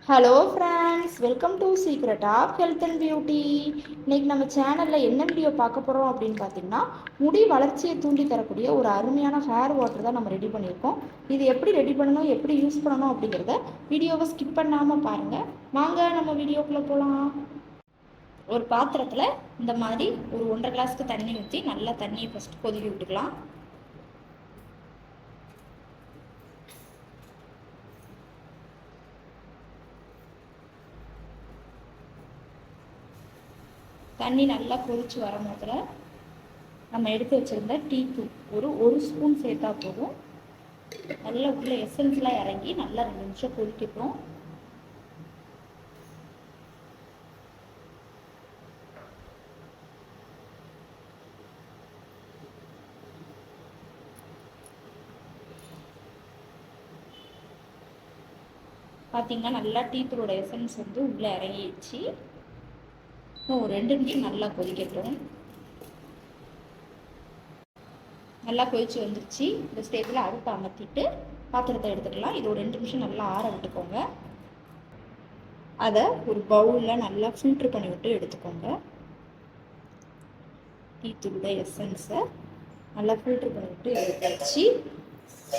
Hello friends, welcome to secret of health and beauty. இன்னைக்கு நம்ம சேனலில் என்ன வீடியோ பார்க்க போகிறோம் அப்படின்னு பார்த்தீங்கன்னா, முடி வளர்ச்சியை தூண்டி தரக்கூடிய ஒரு அருமையான ஹேர் வாட்டர் தான் நம்ம ரெடி பண்ணியிருக்கோம். இது எப்படி ரெடி பண்ணணும், எப்படி யூஸ் பண்ணணும் அப்படிங்கிறத வீடியோவை ஸ்கிப் பண்ணாமல் பாருங்கள். வாங்க நம்ம வீடியோக்குள்ளே போகலாம். ஒரு பாத்திரத்தில் இந்த மாதிரி ஒரு 1.5 கிளாஸ்க்கு தண்ணி ஊற்றி நல்லா தண்ணியை ஃபஸ்ட்டு கொதிக்க விட்டுக்கலாம். தண்ணி நல்லா கொதிச்சு வரும்போதுல நம்ம எடுத்து வச்சிருந்த டீ தூள் ஒரு ஸ்பூன் சேர்த்தா போதும். நல்லா உள்ள எசன்ஸ்லாம் இறங்கி நல்லா 2 நிமிஷம் கொதிக்கட்டும். பார்த்தீங்கன்னா நல்லா டீ தூளோட எசன்ஸ் வந்து உள்ளே இறங்கிடுச்சு. ஒரு 2 நிமிஷம் நல்லா கொதிக்கட்டும். நல்லா கொதிச்சு வந்துருச்சு. இந்த ஸ்டேஜில் அடுப்பை அமர்த்திட்டு பாத்திரத்தை எடுத்துக்கலாம். இது ஒரு 2 நிமிஷம் நல்லா ஆற விட்டுக்கோங்க. அதை ஒரு பவுலில் நல்லா ஃபில்ட்ரு பண்ணி விட்டு எடுத்துக்கோங்க. டீ தூளோட எசன்ஸை நல்லா ஃபில்ட்ரு பண்ணி விட்டு எடுத்தாச்சு.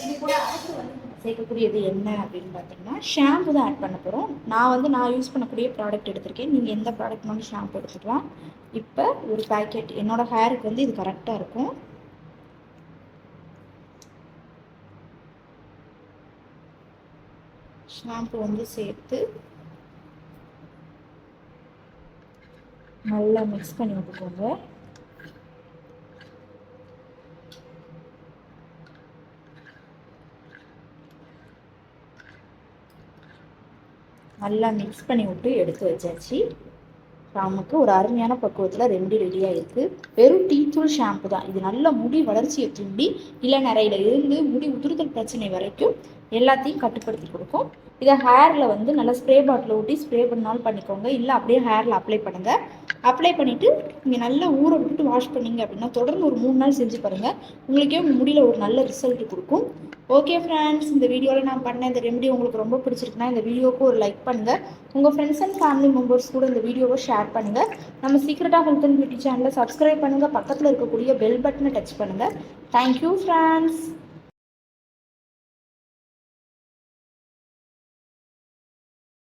இது கூட அடுத்து வந்து சேர்க்கக்கூடியது என்ன அப்படின்னு பார்த்தீங்கன்னா, ஷாம்பு தான் ஆட் பண்ண போகிறோம். நான் யூஸ் பண்ணக்கூடிய ப்ராடக்ட் எடுத்திருக்கேன். நீங்கள் எந்த ப்ராடக்ட்னாலும் ஷாம்பு எடுத்துக்கலாம். இப்போ ஒரு பேக்கெட் என்னோடய ஹேருக்கு வந்து இது கரெக்டாக இருக்கும். ஷாம்பு வந்து சேர்த்து நல்லா மிக்ஸ் பண்ணி விட்டுக்கோங்க. நல்லா மிக்ஸ் பண்ணி விட்டு எடுத்து வச்சாச்சு. நமக்கு ஒரு அருமையான பக்குவத்தில் 2 ரெடியாக இருக்குது. வெறும் டீ தூள் ஷாம்பு தான். இது நல்ல முடி வளர்ச்சியை தூண்டி இளநரையில இருந்து முடி உதிர்தல் பிரச்சனை வரைக்கும் எல்லாத்தையும் கட்டுப்படுத்தி கொடுக்கும். இதை ஹேரில் வந்து நல்லா ஸ்ப்ரே பாட்டில் ஊட்டி ஸ்ப்ரே பண்ணாலும் பண்ணிக்கோங்க. இல்லை அப்படியே ஹேரில் அப்ளை பண்ணுங்கள். அப்ளை பண்ணிவிட்டு நீங்கள் நல்லா ஊற விட்டுட்டு வாஷ் பண்ணிங்க அப்படின்னா தொடர்ந்து ஒரு 3 நாள் செஞ்சு பாருங்கள். உங்களுக்கே உங்கள் முடியில் ஒரு நல்ல ரிசல்ட் கொடுக்கும். ஓகே ஃப்ரெண்ட்ஸ், இந்த வீடியோவில் நான் பண்ண இந்த ரெமெடி உங்களுக்கு ரொம்ப பிடிச்சிருக்குன்னா இந்த வீடியோவுக்கு ஒரு லைக் பண்ணுங்கள். உங்கள் ஃப்ரெண்ட்ஸ் அண்ட் ஃபேமிலி மெம்பர்ஸ் கூட இந்த வீடியோவை ஷேர் பண்ணுங்கள். நம்ம secret of health and beauty சேனலை சப்ஸ்கிரைப் பண்ணுங்கள். பக்கத்தில் இருக்கக்கூடிய பெல் பட்டனை டச் பண்ணுங்கள். Thank you friends.